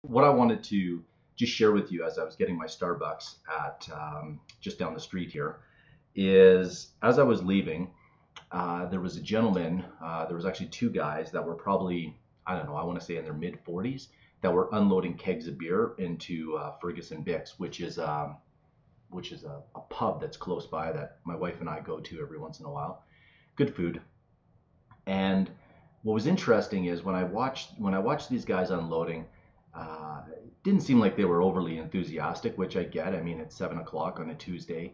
what I wanted to just share with you as I was getting my Starbucks at just down the street here is as I was leaving, there was a gentleman, there was actually two guys that were probably, I don't know, I want to say in their mid 40s that were unloading kegs of beer into Ferguson Bix, which is a pub that's close by that my wife and I go to every once in a while. Good food. And what was interesting is when I watched these guys unloading, it didn't seem like they were overly enthusiastic, which I get. I mean, it's 7 o'clock on a Tuesday.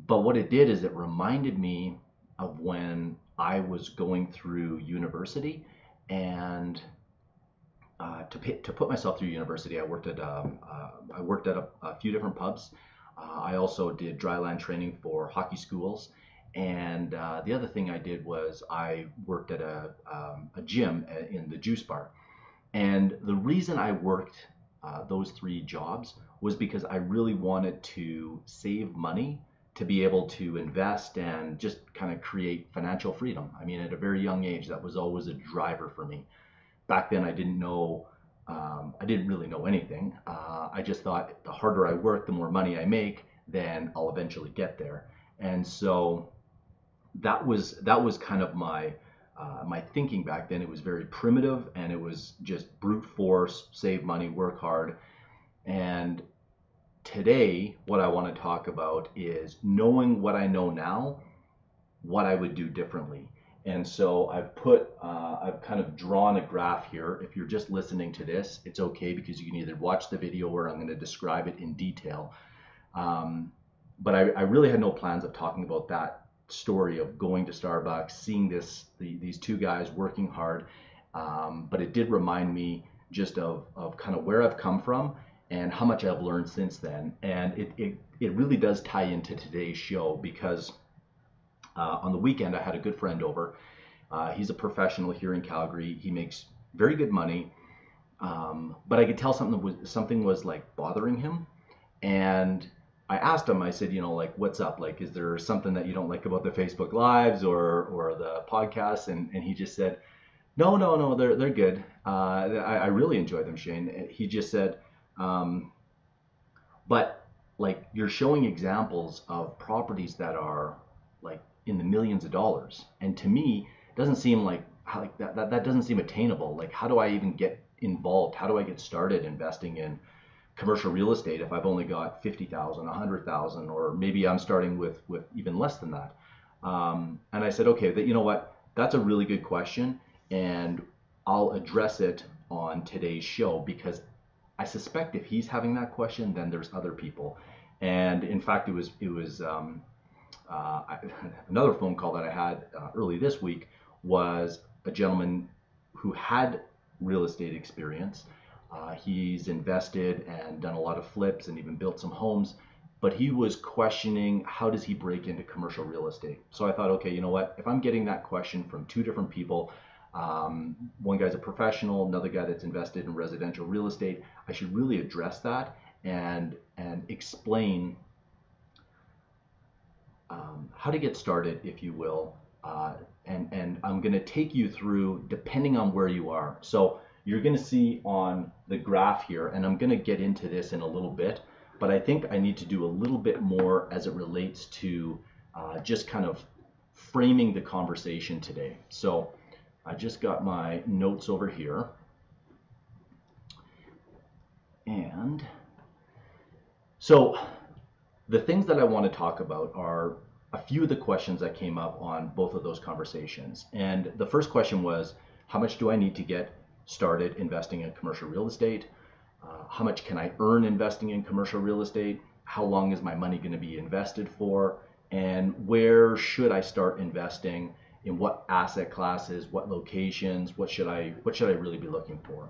But what it did is it reminded me of when I was going through university, and to put myself through university, I worked at a few different pubs. I also did dryland training for hockey schools, and the other thing I did was I worked at a gym in the juice bar. And the reason I worked those three jobs was because I really wanted to save money to be able to invest and just kind of create financial freedom. I mean, at a very young age, that was always a driver for me. Back then, I didn't really know anything. I just thought the harder I work, the more money I make, then I'll eventually get there. And so that was kind of my thinking back then. It was very primitive, and it was just brute force, save money, work hard. And today, what I want to talk about is knowing what I know now, what I would do differently. And so I've kind of drawn a graph here. If you're just listening to this, it's okay because you can either watch the video or I'm going to describe it in detail. Um, but I really had no plans of talking about that story of going to Starbucks, seeing these two guys working hard. But it did remind me just of kind of where I've come from and how much I've learned since then. And it really does tie into today's show because on the weekend I had a good friend over. He's a professional here in Calgary. He makes very good money, but I could tell something was like bothering him. And I asked him, I said, like, what's up? Like, is there something that you don't like about the Facebook Lives or the podcast? And he just said, no, no, no, they're good. I really enjoy them, Shane. He just said, um, but like you're showing examples of properties that are like in the millions of dollars, and to me, it doesn't seem like that doesn't seem attainable. Like, how do I even get involved? How do I get started investing in commercial real estate if I've only got 50,000, 100,000, or maybe I'm starting with even less than that? And I said, okay, that you know what, that's a really good question, and I'll address it on today's show because I suspect if he's having that question, then there's other people. And in fact, it was another phone call that I had early this week was a gentleman who had real estate experience. He's invested and done a lot of flips and even built some homes, but he was questioning how does he break into commercial real estate. So I thought, okay, you know what? If I'm getting that question from two different people, one guy's a professional, another guy that's invested in residential real estate, I should really address that and explain how to get started, if you will. And I'm going to take you through depending on where you are. So you're going to see on the graph here, and I'm going to get into this in a little bit, but I think I need to do a little bit more as it relates to just kind of framing the conversation today. So I just got my notes over here. And so the things that I want to talk about are a few of the questions that came up on both of those conversations. And the first question was, how much do I need to get started investing in commercial real estate? How much can I earn investing in commercial real estate? How long is my money going to be invested for? And where should I start investing? In what asset classes, what locations, what should I really be looking for?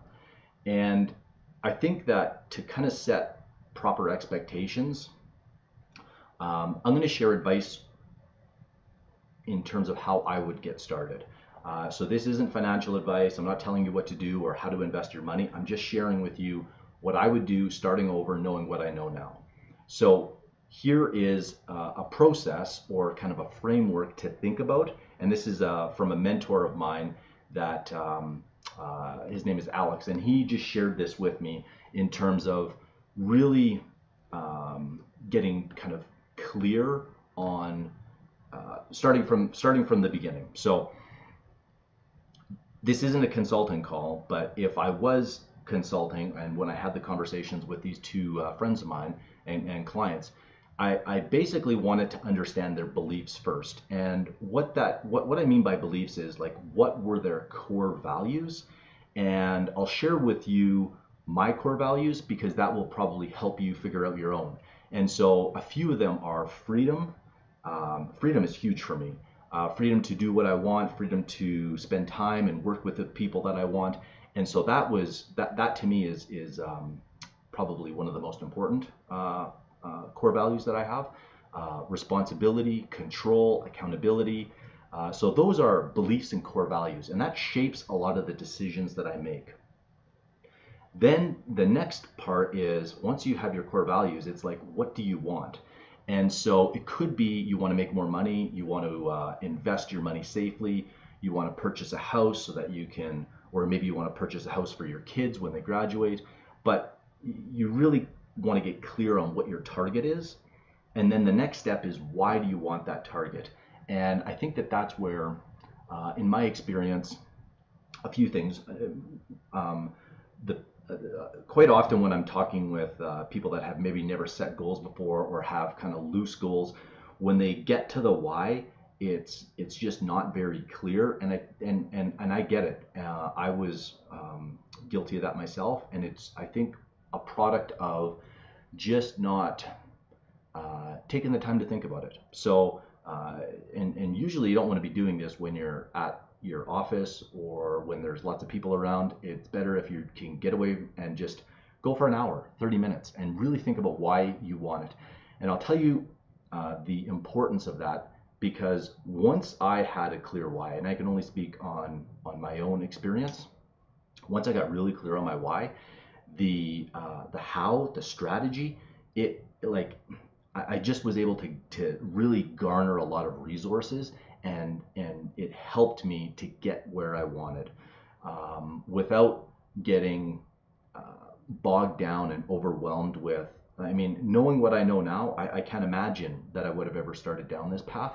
And I think that to kind of set proper expectations, I'm going to share advice in terms of how I would get started. So this isn't financial advice. I'm not telling you what to do or how to invest your money. I'm just sharing with you what I would do starting over, knowing what I know now. So here is a process or kind of a framework to think about. And this is from a mentor of mine that his name is Alex, and he just shared this with me in terms of really getting kind of clear on starting from the beginning. So this isn't a consulting call, but if I was consulting and when I had the conversations with these two friends of mine and clients, I basically wanted to understand their beliefs first. And what I mean by beliefs is like, what were their core values? And I'll share with you my core values because that will probably help you figure out your own. And so a few of them are freedom. Freedom is huge for me. Freedom to do what I want, freedom to spend time and work with the people that I want. And so that to me is probably one of the most important core values that I have. Responsibility, control, accountability. So those are beliefs and core values, and that shapes a lot of the decisions that I make. Then the next part is, once you have your core values, it's like, what do you want? And so it could be you want to make more money, you want to invest your money safely, you want to purchase a house so that you can, or maybe you want to purchase a house for your kids when they graduate, but you really want to get clear on what your target is. And then the next step is, why do you want that target? And I think that that's where, in my experience, a few things. Quite often when I'm talking with people that have maybe never set goals before or have kind of loose goals, when they get to the why, it's just not very clear. And I get it. I was guilty of that myself, and it's, I think, a product of just not taking the time to think about it. So and usually you don't want to be doing this when you're at your office or when there's lots of people around. It's better if you can get away and just go for an hour, 30 minutes, and really think about why you want it. And I'll tell you the importance of that, because once I had a clear why, and I can only speak on my own experience, once I got really clear on my why, the how, the strategy, I just was able to really garner a lot of resources, and it helped me to get where I wanted without getting bogged down and overwhelmed with, I mean, knowing what I know now, I can't imagine that I would have ever started down this path,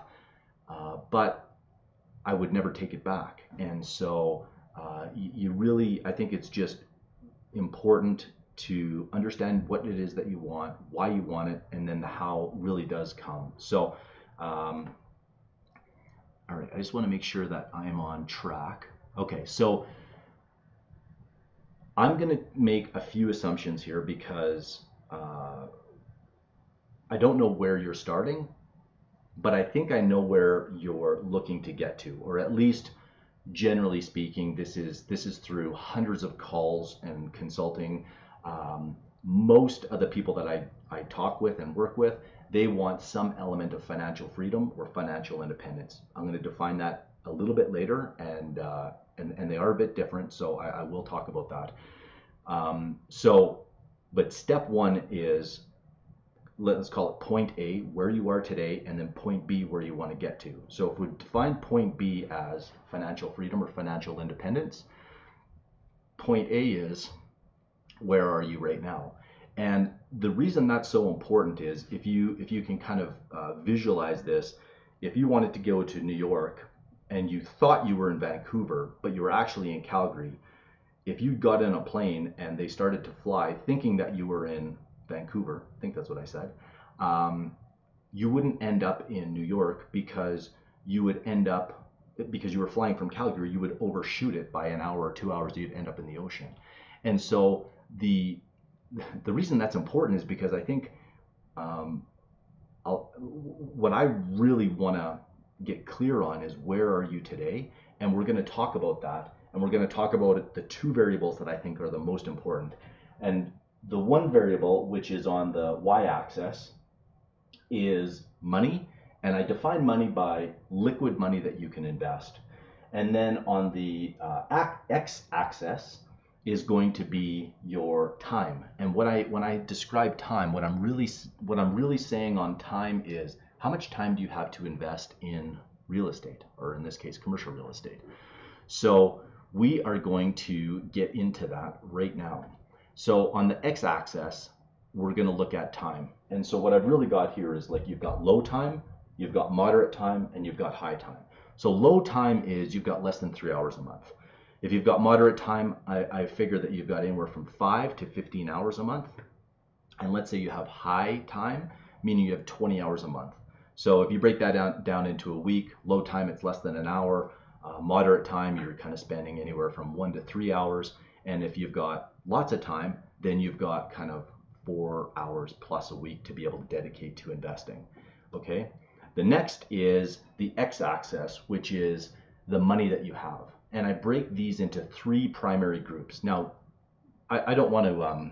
but I would never take it back. And so you really, I think it's just important to understand what it is that you want, why you want it, and then the how really does come. So, all right, I just want to make sure that I'm on track. Okay, so I'm going to make a few assumptions here because I don't know where you're starting, but I think I know where you're looking to get to, or at least generally speaking, this is through hundreds of calls and consulting. Most of the people that I talk with and work with, they want some element of financial freedom or financial independence. I'm going to define that a little bit later, and they are a bit different, so I will talk about that. But step one is, let's call it point A, where you are today, and then point B, where you want to get to. So if we define point B as financial freedom or financial independence, point A is, where are you right now? And the reason that's so important is, if you can kind of visualize this, if you wanted to go to New York and you thought you were in Vancouver, but you were actually in Calgary, if you got in a plane and they started to fly thinking that you were in Vancouver, I think that's what I said, you wouldn't end up in New York, because you would end up, because you were flying from Calgary, you would overshoot it by an hour or 2 hours, you'd end up in the ocean. And so the reason that's important is because I think what I really want to get clear on is, where are you today? And we're going to talk about that, and we're going to talk about the two variables that I think are the most important. And the one variable, which is on the y-axis, is money, and I define money by liquid money that you can invest. And then on the x-axis is going to be your time. And when I describe time, what I'm really saying on time is, how much time do you have to invest in real estate, or in this case, commercial real estate? So We are going to get into that right now. So on the x-axis, we're going to look at time. And so what I've really got here is like you've got low time, you've got moderate time, and you've got high time. So low time is you've got less than 3 hours a month. If you've got moderate time, I figure that you've got anywhere from 5 to 15 hours a month. And let's say you have high time, meaning you have 20 hours a month. So if you break that down into a week, low time, it's less than an hour. Moderate time, you're kind of spending anywhere from 1 to 3 hours. And if you've got lots of time, then you've got kind of 4 hours plus a week to be able to dedicate to investing. Okay. The next is the x-axis, which is the money that you have. And I break these into 3 primary groups. Now, I don't want to,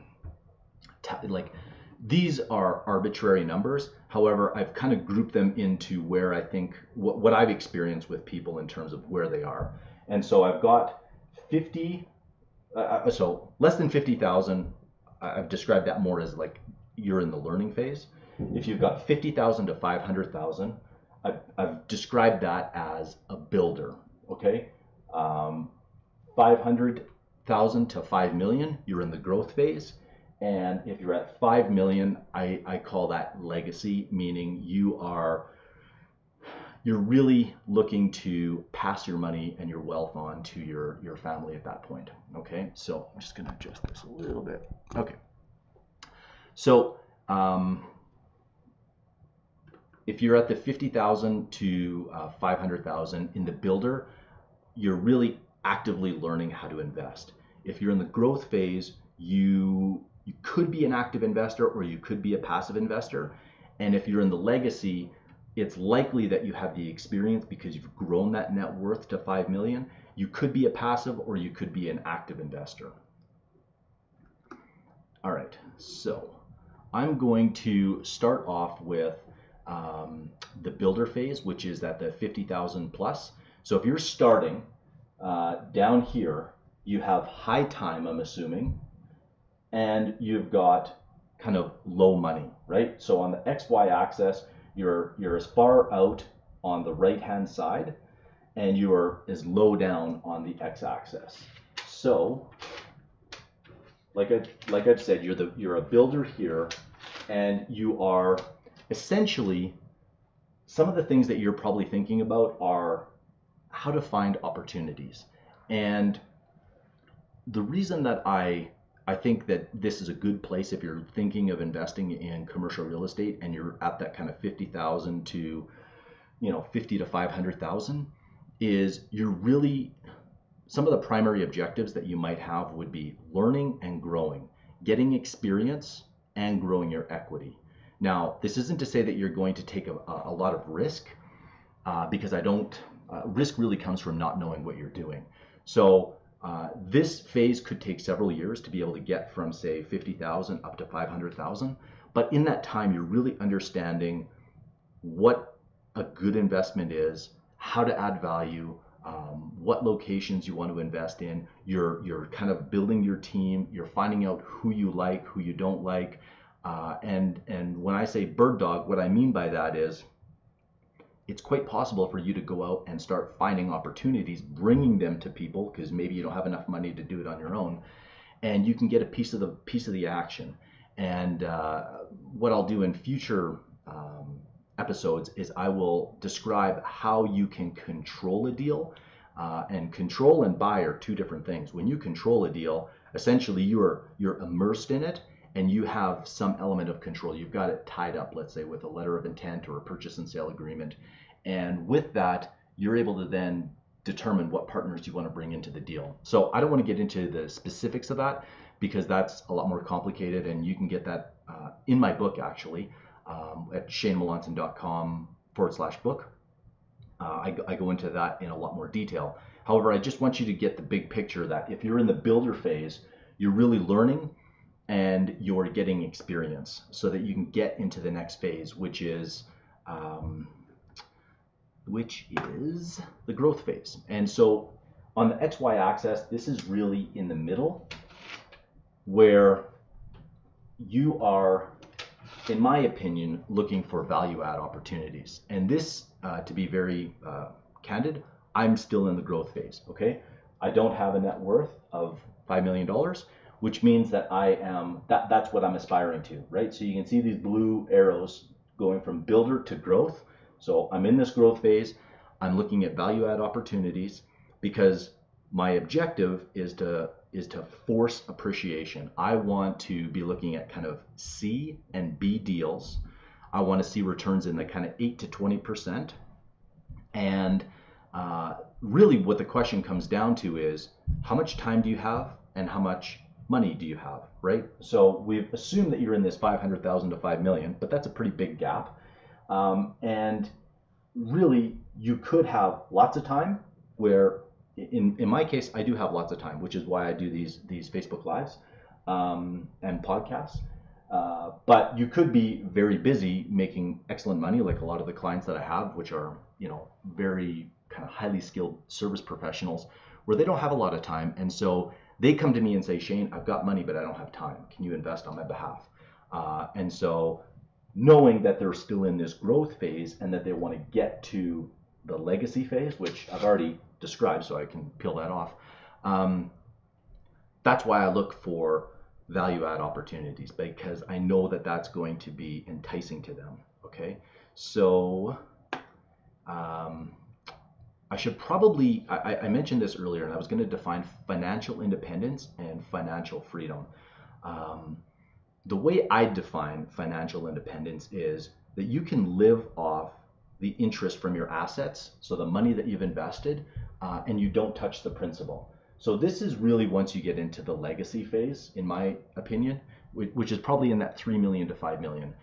these are arbitrary numbers. However, I've kind of grouped them into where I think, what I've experienced with people in terms of where they are. And so I've got 50, so less than 50,000, I've described that more as like you're in the learning phase. If you've got 50,000 to 500,000, I've described that as a builder, okay? 500,000 to 5 million, you're in the growth phase. And if you're at 5 million, I call that legacy, meaning you're really looking to pass your money and your wealth on to your family at that point. Okay, so I'm just going to adjust this a little bit. Okay, so if you're at the 50,000 to 500,000 in the builder, you're really actively learning how to invest. If you're in the growth phase, you could be an active investor or you could be a passive investor. And if you're in the legacy, it's likely that you have the experience because you've grown that net worth to 5 million. You could be a passive or you could be an active investor. All right, so I'm going to start off with the builder phase, which is at the 50,000 plus. So if you're starting down here, you have high time, I'm assuming, and you've got kind of low money, right? So on the XY axis, you're as far out on the right-hand side, and you're as low down on the x-axis. So, like I've said, you're a builder here, and you are essentially, some of the things that you're probably thinking about are how to find opportunities. And the reason that I think that this is a good place if you're thinking of investing in commercial real estate and you're at that kind of 50,000 to 50 to 500,000 is you're really, some of the primary objectives that you might have would be learning and growing, getting experience and growing your equity. Now, this isn't to say that you're going to take a lot of risk because risk really comes from not knowing what you're doing. So this phase could take several years to be able to get from, say, 50,000 up to 500,000. But in that time, you're really understanding what a good investment is, how to add value, what locations you want to invest in. You're kind of building your team. You're finding out who you like, who you don't like. And when I say bird dog, what I mean by that is it's quite possible for you to go out and start finding opportunities, bringing them to people because maybe you don't have enough money to do it on your own, and you can get a piece of the action. And what I'll do in future episodes is I will describe how you can control a deal. And control and buy are 2 different things. When you control a deal, essentially you're immersed in it and you have some element of control. You've got it tied up, let's say, with a letter of intent or a purchase and sale agreement. And with that, you're able to then determine what partners you want to bring into the deal. So I don't want to get into the specifics of that because that's a lot more complicated, and you can get that in my book, actually, at shanemelanson.com/book. I go into that in a lot more detail. However, I just want you to get the big picture that if you're in the builder phase, you're really learning and you're getting experience so that you can get into the next phase, which is the growth phase. And so on the XY axis, this is really in the middle where you are, in my opinion, looking for value add opportunities. And this, to be very candid, I'm still in the growth phase, okay? I don't have a net worth of $5 million, which means that that's what I'm aspiring to, right? So you can see these blue arrows going from builder to growth. So I'm in this growth phase. I'm looking at value add opportunities because my objective is to force appreciation. I want to be looking at kind of C and B deals. I want to see returns in the kind of 8 to 20%. And really what the question comes down to is how much time do you have and how much money do you have, right? So we've assumed that you're in this 500,000 to 5 million, but that's a pretty big gap. And really you could have lots of time where in my case, I do have lots of time, which is why I do these Facebook Lives and podcasts. But you could be very busy making excellent money, like a lot of the clients that I have, which are, very kind of highly skilled service professionals, where they don't have a lot of time. And so they come to me and say, Shane, I've got money, but I don't have time. Can you invest on my behalf? And so knowing that they're still in this growth phase and that they want to get to the legacy phase, which I've already described, so I can peel that off. That's why I look for value add opportunities, because I know that that's going to be enticing to them. Okay, so I should probably, I mentioned this earlier, and I was going to define financial independence and financial freedom. The way I define financial independence is that you can live off the interest from your assets, so the money that you've invested, and you don't touch the principal. So this is really once you get into the legacy phase, in my opinion, which is probably in that 3 million to 5 million.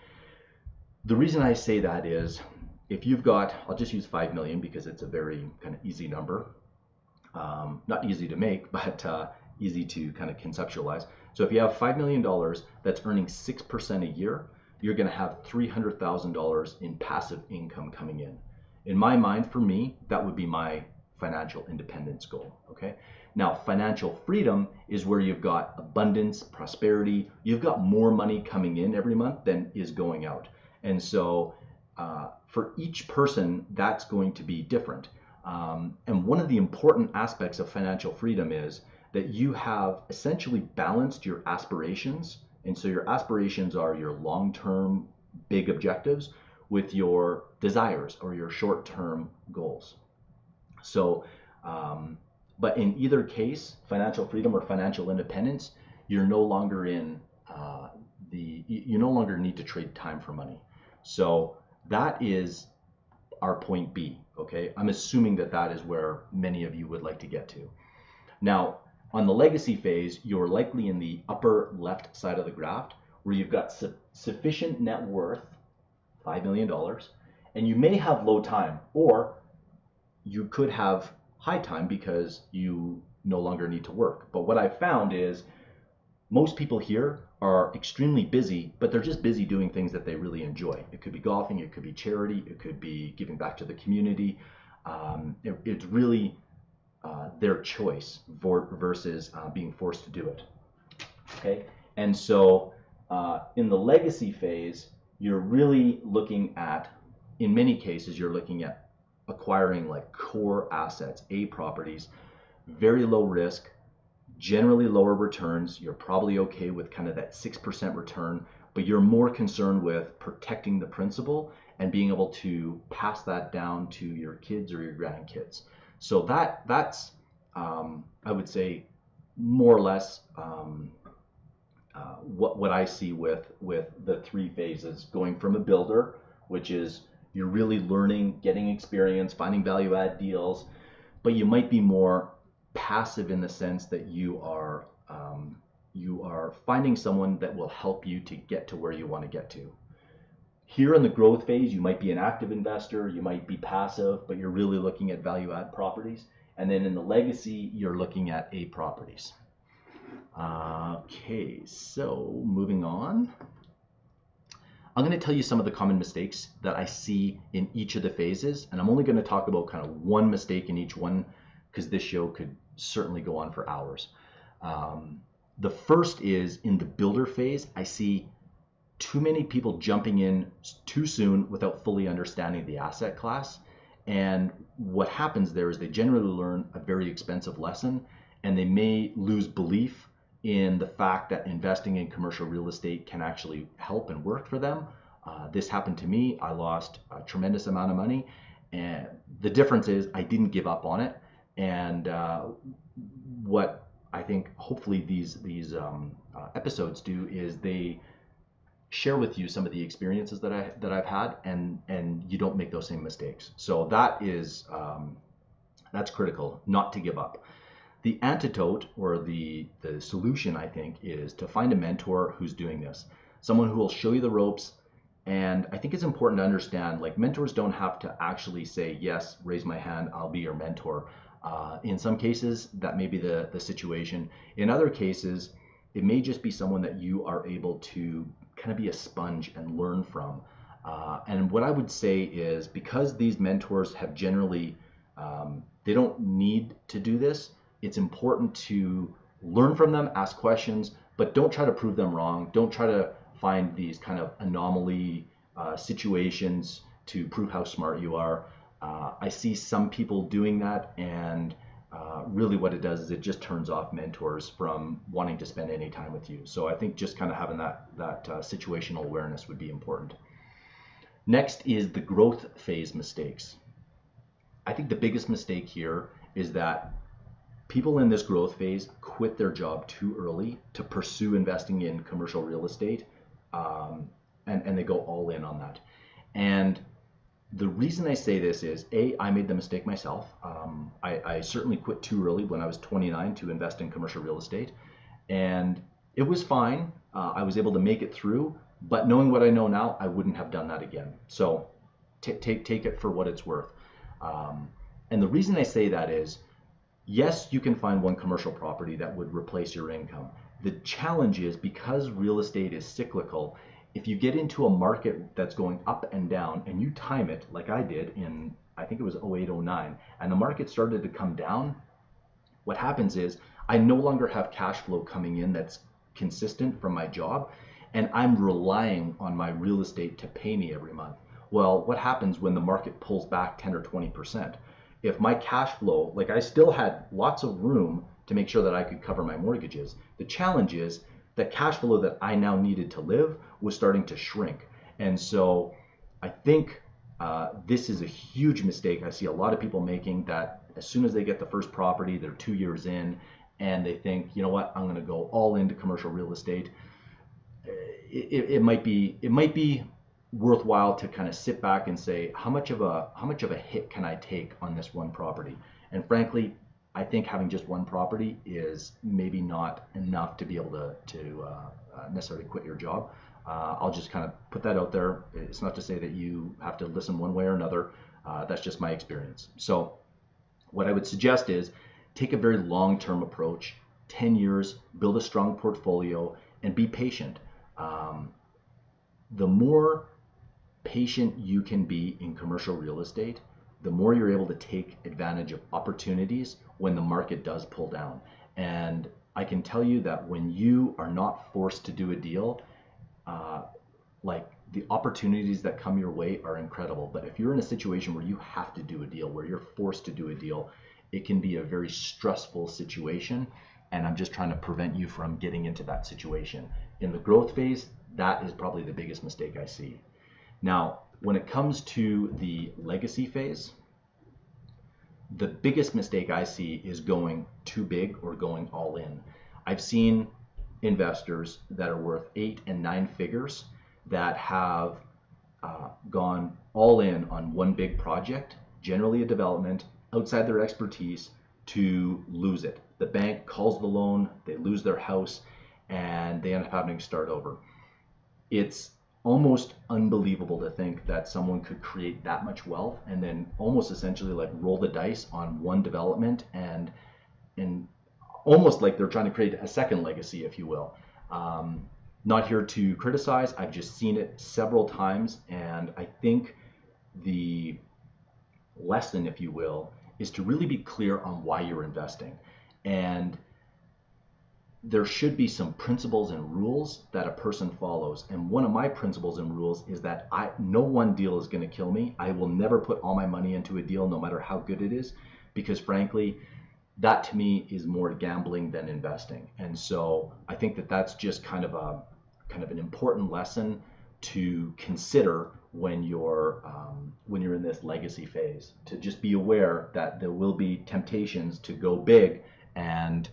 The reason I say that is if you've got, I'll just use 5 million because it's a very kind of easy number. Not easy to make, but easy to kind of conceptualize. So if you have $5 million that's earning 6% a year, you're going to have $300,000 in passive income coming in. In my mind, for me, that would be my financial independence goal. Okay. Now, financial freedom is where you've got abundance, prosperity. You've got more money coming in every month than is going out. And so for each person, that's going to be different. And one of the important aspects of financial freedom is that you have essentially balanced your aspirations. And so your aspirations are your long-term big objectives with your desires or your short-term goals. So, but in either case, financial freedom or financial independence, you're no longer in you no longer need to trade time for money. So that is our point B, okay? I'm assuming that that is where many of you would like to get to. Now, on the legacy phase, you're likely in the upper left side of the graph where you've got sufficient net worth, $5 million, and you may have low time, or you could have high time because you no longer need to work. But what I've found is most people here are extremely busy, but they're just busy doing things that they really enjoy. It could be golfing, it could be charity, it could be giving back to the community. It's really their choice versus being forced to do it. Okay, and so in the legacy phase, you're really looking at, in many cases, you're looking at acquiring like core assets, A properties, very low risk, generally lower returns. You're probably okay with kind of that 6% return, but you're more concerned with protecting the principal and being able to pass that down to your kids or your grandkids. So that's I would say more or less what I see with the three phases, going from a builder, which is you're really learning, getting experience, finding value add deals, but you might be more passive in the sense that you are finding someone that will help you to get to where you want to get to. Here in the growth phase, you might be an active investor, you might be passive, but you're really looking at value add properties. And then in the legacy, you're looking at A properties. Okay, so moving on. I'm going to tell you some of the common mistakes that I see in each of the phases, and I'm only going to talk about kind of one mistake in each one because this show could certainly go on for hours. The first is in the builder phase, I see too many people jumping in too soon without fully understanding the asset class. And what happens there is they generally learn a very expensive lesson, and they may lose belief in the fact that investing in commercial real estate can actually help and work for them. This happened to me. I lost a tremendous amount of money, and the difference is I didn't give up on it. And what I think hopefully these episodes do is they share with you some of the experiences that I've had, and you don't make those same mistakes. So that is that's critical, not to give up. The antidote, or the solution, I think, is to find a mentor who's doing this, someone who will show you the ropes. And I think it's important to understand, like, mentors don't have to actually say, yes, raise my hand, I'll be your mentor. In some cases, that may be the situation. In other cases, it may just be someone that you are able to kind of be a sponge and learn from. And what I would say is, because these mentors have generally, they don't need to do this, it's important to learn from them, ask questions, but don't try to prove them wrong. Don't try to find these kind of anomaly situations to prove how smart you are. I see some people doing that, and really what it does is it just turns off mentors from wanting to spend any time with you. So I think just kind of having that situational awareness would be important. Next is the growth phase mistakes. I think the biggest mistake here is that people in this growth phase quit their job too early to pursue investing in commercial real estate, and they go all in on that. And the reason I say this is, I made the mistake myself. I certainly quit too early when I was 29 to invest in commercial real estate, and it was fine. I was able to make it through, but knowing what I know now, I wouldn't have done that again. So take it for what it's worth. And the reason I say that is, yes, you can find one commercial property that would replace your income. The challenge is, because real estate is cyclical, if you get into a market that's going up and down and you time it like I did in, I think it was 08, 09, and the market started to come down, what happens is I no longer have cash flow coming in that's consistent from my job, and I'm relying on my real estate to pay me every month. Well, what happens when the market pulls back 10 or 20%? If my cash flow, like, I still had lots of room to make sure that I could cover my mortgages. The challenge is the cash flow that I now needed to live was starting to shrink. And so I think this is a huge mistake I see a lot of people making, that as soon as they get the first property, they're 2 years in, and they think, you know what, I'm going to go all into commercial real estate. It might be worthwhile to kind of sit back and say, how much of a hit can I take on this one property? And frankly, I think having just one property is maybe not enough to be able to necessarily quit your job. I'll just kind of put that out there. It's not to say that you have to listen one way or another. That's just my experience. So what I would suggest is take a very long-term approach, 10 years, build a strong portfolio, and be patient. The more patient you can be in commercial real estate, the more you're able to take advantage of opportunities when the market does pull down. And I can tell you that when you are not forced to do a deal, like, the opportunities that come your way are incredible. But if you're in a situation where you have to do a deal, where you're forced to do a deal, it can be a very stressful situation. And I'm just trying to prevent you from getting into that situation. In the growth phase, that is probably the biggest mistake I see. Now, when it comes to the legacy phase, the biggest mistake I see is going too big or going all in. I've seen investors that are worth 8 and 9 figures that have gone all in on one big project, generally a development, outside their expertise, to lose it. The bank calls the loan, they lose their house, and they end up having to start over. It's almost unbelievable to think that someone could create that much wealth and then almost essentially like roll the dice on one development, and almost like they're trying to create a second legacy, if you will. Not here to criticize, I've just seen it several times, and I think the lesson, if you will, is to really be clear on why you're investing. And there should be some principles and rules that a person follows. And one of my principles and rules is that no one deal is going to kill me. I will never put all my money into a deal, no matter how good it is, because frankly, that to me is more gambling than investing. And so I think that that's just kind of an important lesson to consider when you're in this legacy phase. To just be aware that there will be temptations to go big, and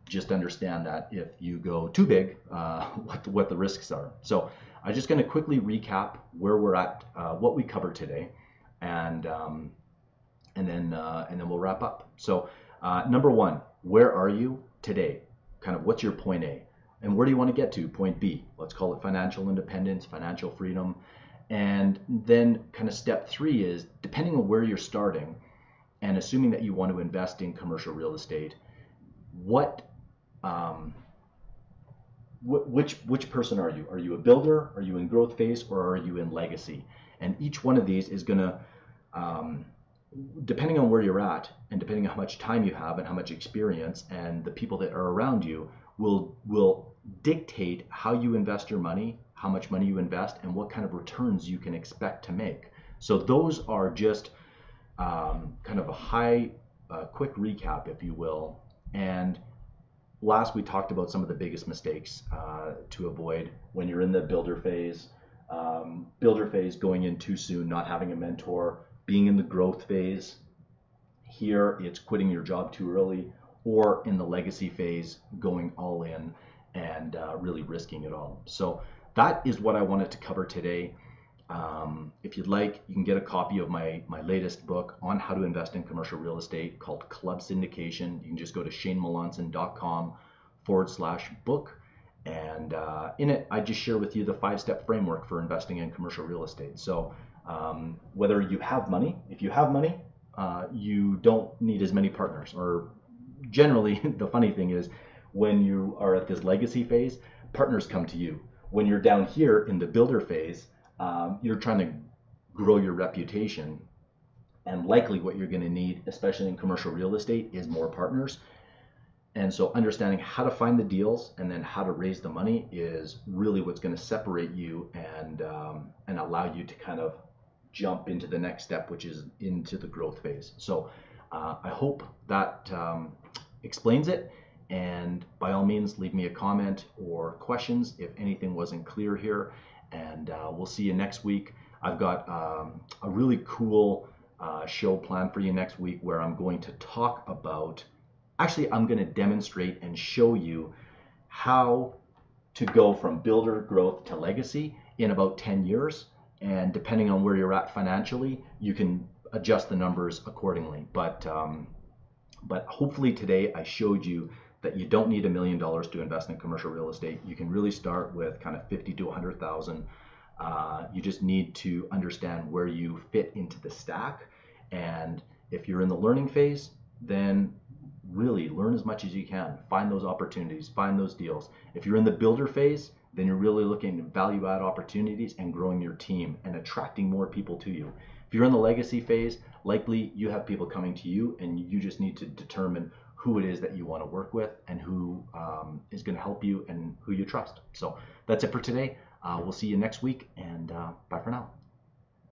just understand that if you go too big, what the risks are. So I'm just going to quickly recap where we're at, what we covered today, and then we'll wrap up. So number one, where are you today? Kind of what's your point A, and where do you want to get to? Point B. Let's call it financial independence, financial freedom. And then kind of step three is, depending on where you're starting, and assuming that you want to invest in commercial real estate, which person are you? Are you a builder? Are you in growth phase? Or are you in legacy? And each one of these is going to, depending on where you're at, and depending on how much time you have and how much experience, and the people that are around you, will dictate how you invest your money, how much money you invest, and what kind of returns you can expect to make. So those are just kind of a quick recap, if you will. And last, we talked about some of the biggest mistakes to avoid when you're in the builder phase. Going in too soon, not having a mentor, being in the growth phase. Here, it's quitting your job too early, or in the legacy phase, going all in and really risking it all. So that is what I wanted to cover today. If you'd like, you can get a copy of my latest book on how to invest in commercial real estate, called Club Syndication. You can just go to shanemelanson.com/book. And in it, I just share with you the 5-step framework for investing in commercial real estate. So whether you have money, if you have money, you don't need as many partners. Or generally, the funny thing is, when you are at this legacy phase, partners come to you. When you're down here in the builder phase, you're trying to grow your reputation, and likely what you're going to need, especially in commercial real estate, is more partners. And so understanding how to find the deals and then how to raise the money is really what's going to separate you and allow you to kind of jump into the next step, which is into the growth phase. So I hope that explains it. And by all means, leave me a comment or questions if anything wasn't clear here. And we'll see you next week. I've got a really cool show planned for you next week, where I'm going to talk about, actually, I'm going to demonstrate and show you how to go from builder growth to legacy in about 10 years. And depending on where you're at financially, you can adjust the numbers accordingly. But hopefully today I showed you that you don't need $1 million to invest in commercial real estate. You can really start with kind of 50 to 100,000. You just need to understand where you fit into the stack. And if you're in the learning phase, then really learn as much as you can. Find those opportunities, find those deals. If you're in the builder phase, then you're really looking at value add opportunities and growing your team and attracting more people to you. If you're in the legacy phase, likely you have people coming to you, and you just need to determine who it is that you want to work with, and who is going to help you, and who you trust. So that's it for today. We'll see you next week, and bye for now.